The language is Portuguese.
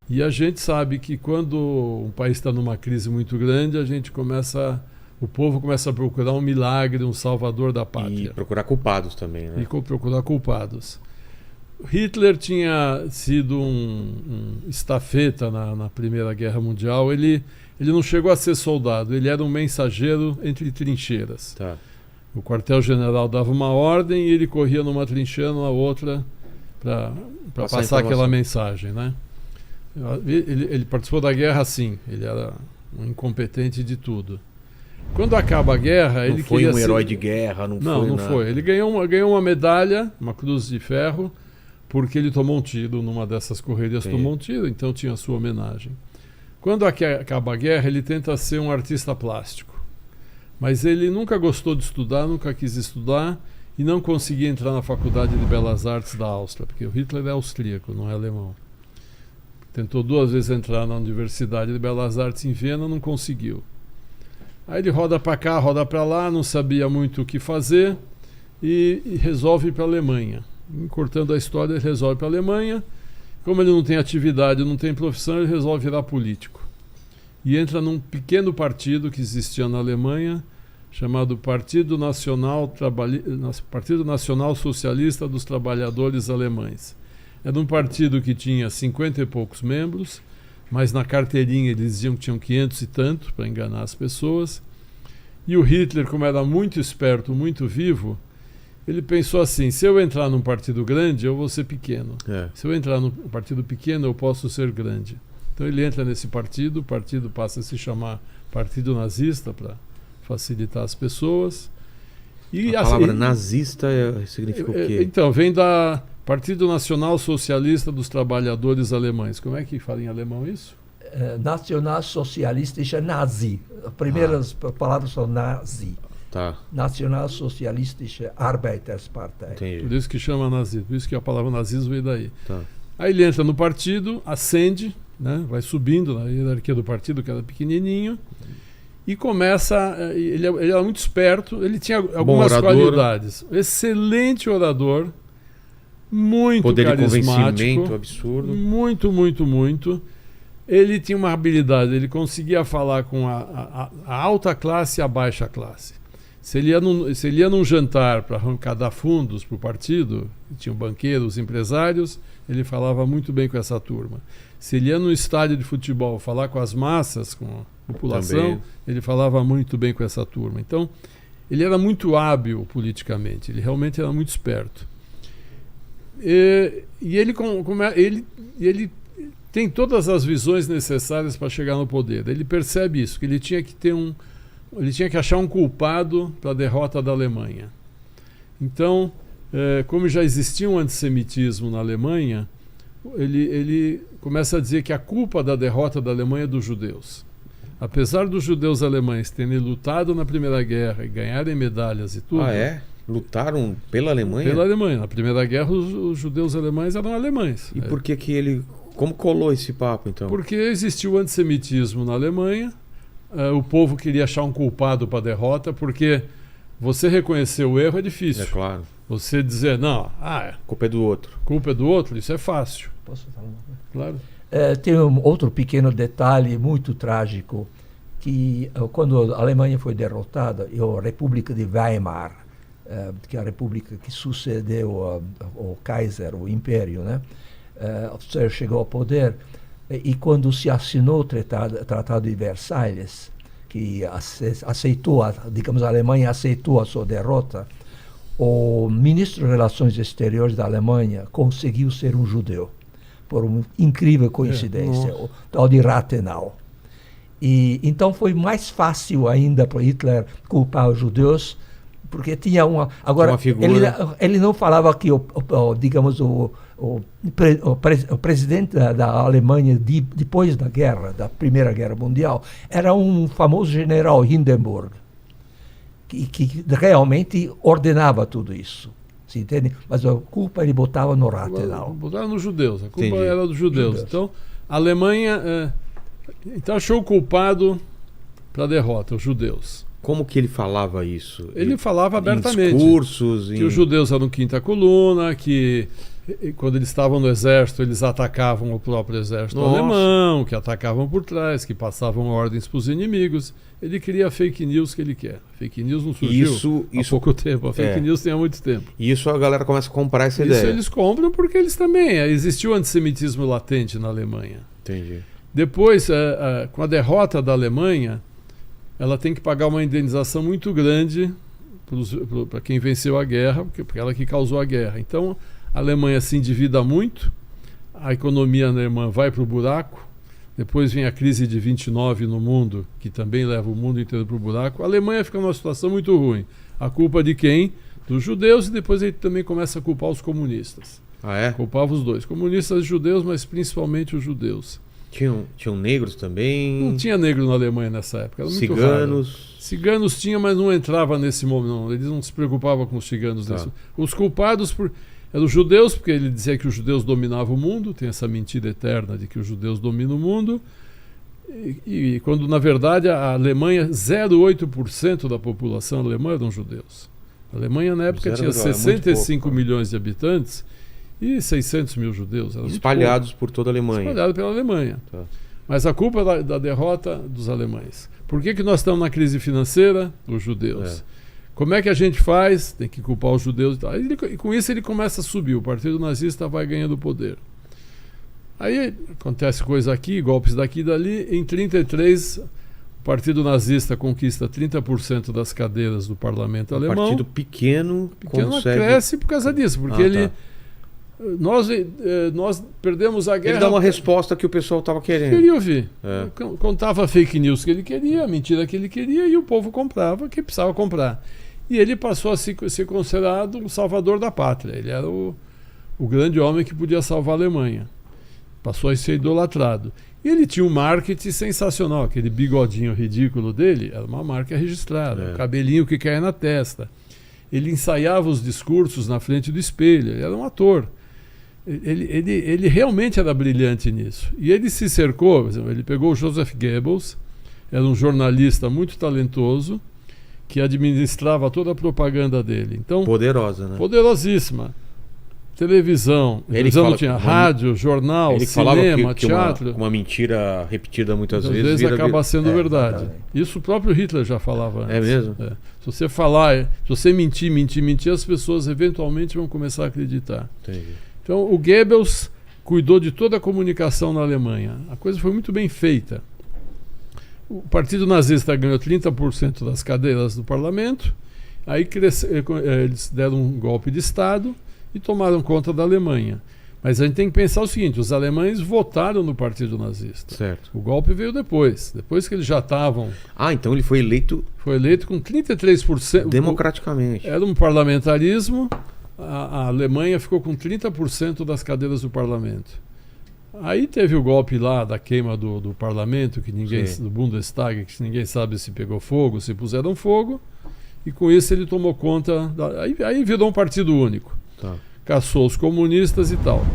E a gente sabe que quando um país está numa crise muito grande, o povo começa a procurar um milagre, um salvador da pátria. E procurar culpados também, né? E procurar culpados. Hitler tinha sido um estafeta na Primeira Guerra Mundial. Ele não chegou a ser soldado, ele era um mensageiro entre trincheiras. Tá. O quartel-general dava uma ordem e ele corria numa trincheira, na outra, para passar aquela mensagem, né? Ele participou da guerra assim, ele era um incompetente de tudo. Quando acaba a guerra, ele foi queria um herói de guerra, não foi. Ele ganhou uma medalha, uma cruz de ferro, porque ele tomou um tiro numa dessas correrias, tomou um tiro, então tinha a sua homenagem. Quando acaba a guerra, ele tenta ser um artista plástico. Mas ele nunca gostou de estudar, nunca quis estudar e não conseguia entrar na Faculdade de Belas Artes da Áustria, porque o Hitler é austríaco, não é alemão. Tentou 2 vezes entrar na Universidade de Belas Artes em Viena, não conseguiu. Aí ele roda para cá, roda para lá, não sabia muito o que fazer e resolve ir para a Alemanha. Encurtando a história, ele resolve para a Alemanha. Como ele não tem atividade, não tem profissão, ele resolve virar político. E entra num pequeno partido que existia na Alemanha, chamado Partido Nacional Socialista dos Trabalhadores Alemães. Era um partido que tinha 50 e poucos membros, mas na carteirinha eles diziam que tinham 500 e tanto, para enganar as pessoas. E o Hitler, como era muito esperto, muito vivo, ele pensou assim: se eu entrar num partido grande, eu vou ser pequeno. Se eu entrar num partido pequeno, eu posso ser grande. Então ele entra nesse partido, o partido passa a se chamar Partido Nazista, para facilitar as pessoas. E a palavra nazista significa o quê? Então, vem da Partido Nacional Socialista dos Trabalhadores Alemães. Como é que fala em alemão isso? Nacionalsozialistische Nazi. As primeiras palavras são Nazi. Tá. Nacionalsozialistische Arbeiterspartei. Entendi. Por isso que chama nazismo, por isso que a palavra nazismo veio daí. Tá. Aí ele entra no partido, ascende, né, vai subindo na hierarquia do partido, que era pequenininho, e começa. Ele era muito esperto, ele tinha algumas qualidades. Excelente orador, muito poder carismático. Poder de convencimento absurdo. Muito, muito, muito. Ele tinha uma habilidade, ele conseguia falar com a alta classe e a baixa classe. Se ele ia num jantar para arrecadar fundos para o partido, tinham banqueiros, empresários, ele falava muito bem com essa turma. Se ele ia num estádio de futebol falar com as massas, com a população, também, ele falava muito bem com essa turma. Então, ele era muito hábil politicamente, ele realmente era muito esperto. E ele tem todas as visões necessárias para chegar no poder. Ele percebe isso, que ele tinha que achar um culpado para a derrota da Alemanha. Então, como já existia um antissemitismo na Alemanha, ele começa a dizer que a culpa da derrota da Alemanha é dos judeus. Apesar dos judeus alemães terem lutado na Primeira Guerra e ganharem medalhas e tudo... Ah, é? Lutaram pela Alemanha? Pela Alemanha. Na Primeira Guerra, os judeus alemães eram alemães. E por que ele... Como colou esse papo, então? Porque existiu o antissemitismo na Alemanha. O povo queria achar um culpado para a derrota, porque você reconhecer o erro é difícil. É claro. Você dizer, não, culpa é do outro. Culpa é do outro, isso é fácil. Posso falar uma coisa? Claro. Tem outro pequeno detalhe muito trágico, que quando a Alemanha foi derrotada, a República de Weimar, que é a república que sucedeu ao Kaiser, o Império, né? Chegou ao poder, e quando se assinou o Tratado de Versalhes, que aceitou, digamos, a Alemanha aceitou a sua derrota, o ministro de Relações Exteriores da Alemanha conseguiu ser um judeu, por uma incrível coincidência, o tal de Rathenau. E então foi mais fácil ainda para Hitler culpar os judeus, porque tinha uma... Agora, ele não falava que, digamos, o presidente da Alemanha depois da guerra, da Primeira Guerra Mundial, era um famoso general Hindenburg, que realmente ordenava tudo isso. Se entende? Mas a culpa ele botava no Rathenau. Botava nos judeus, a culpa era dos judeus. Então, a Alemanha então achou o culpado para a derrota, os judeus. Como que ele falava isso? Ele falava abertamente. Em discursos? Que os judeus eram quinta coluna, que E quando eles estavam no exército, eles atacavam o próprio exército alemão, que atacavam por trás, que passavam ordens para os inimigos. Ele cria a fake news que ele quer. Fake news não surgiu há pouco tempo. A fake news tem há muito tempo. E isso a galera começa a comprar essa ideia. Isso eles compram porque eles também... existiu antissemitismo latente na Alemanha. Entendi. Depois, com a derrota da Alemanha, ela tem que pagar uma indenização muito grande para quem venceu a guerra, porque ela que causou a guerra. Então, a Alemanha se endivida muito, a economia alemã vai para o buraco, depois vem a crise de 29 no mundo, que também leva o mundo inteiro para o buraco. A Alemanha fica numa situação muito ruim. A culpa de quem? Dos judeus, e depois ele também começa a culpar os comunistas. Ah, é? Culpava os dois, comunistas e judeus, mas principalmente os judeus. Tinham negros também? Não tinha negro na Alemanha nessa época, era muito ciganos? Raro. Ciganos tinha, mas não entrava nesse momento, não. Eles não se preocupavam com os ciganos. Tá. Os culpados eram os judeus, porque ele dizia que os judeus dominavam o mundo, tem essa mentira eterna de que os judeus dominam o mundo, e quando na verdade a Alemanha, 0,8% da população alemã eram judeus. A Alemanha na época tinha 65 milhões de habitantes e 600 mil judeus. Espalhados por toda a Alemanha. Espalhados pela Alemanha. Tá. Mas a culpa é da derrota dos alemães. Por que nós estamos na crise financeira? Os judeus. Como é que a gente faz? Tem que culpar os judeus. E com isso ele começa a subir. O Partido Nazista vai ganhando poder. Aí acontece coisa aqui, golpes daqui e dali. Em 1933, o Partido Nazista conquista 30% das cadeiras do parlamento alemão. Um partido pequeno consegue... cresce por causa disso, porque ele... Tá. Nós perdemos a guerra. Ele dá uma resposta que o pessoal estava querendo. Queria ouvir. Contava a fake news que ele queria, a mentira que ele queria, e o povo comprava, que precisava comprar. E ele passou a ser considerado o salvador da pátria. Ele era o grande homem que podia salvar a Alemanha. Passou a ser idolatrado. E ele tinha um marketing sensacional. Aquele bigodinho ridículo dele era uma marca registrada. O cabelinho que caía na testa. Ele ensaiava os discursos na frente do espelho. Ele era um ator. Ele realmente era brilhante nisso. E ele se cercou, por exemplo, ele pegou o Joseph Goebbels, era um jornalista muito talentoso, que administrava toda a propaganda dele. Então, poderosa, né? Poderosíssima. Televisão, não tinha rádio, jornal, cinema, teatro. Uma mentira repetida muitas vezes acaba sendo verdade. Isso o próprio Hitler já falava antes. É mesmo? Se você falar, se você mentir, as pessoas eventualmente vão começar a acreditar. Entendi. Então o Goebbels cuidou de toda a comunicação na Alemanha. A coisa foi muito bem feita. O Partido Nazista ganhou 30% das cadeiras do parlamento, aí eles deram um golpe de Estado e tomaram conta da Alemanha. Mas a gente tem que pensar o seguinte, os alemães votaram no Partido Nazista. Certo. O golpe veio depois que eles já estavam... então ele foi eleito... Foi eleito com 33%. Democraticamente. Era um parlamentarismo, a Alemanha ficou com 30% das cadeiras do parlamento. Aí teve o golpe lá da queima do parlamento, do Bundestag, que ninguém sabe se pegou fogo, se puseram fogo, e com isso ele tomou conta... Aí virou um partido único. Tá. Caçou os comunistas e tal.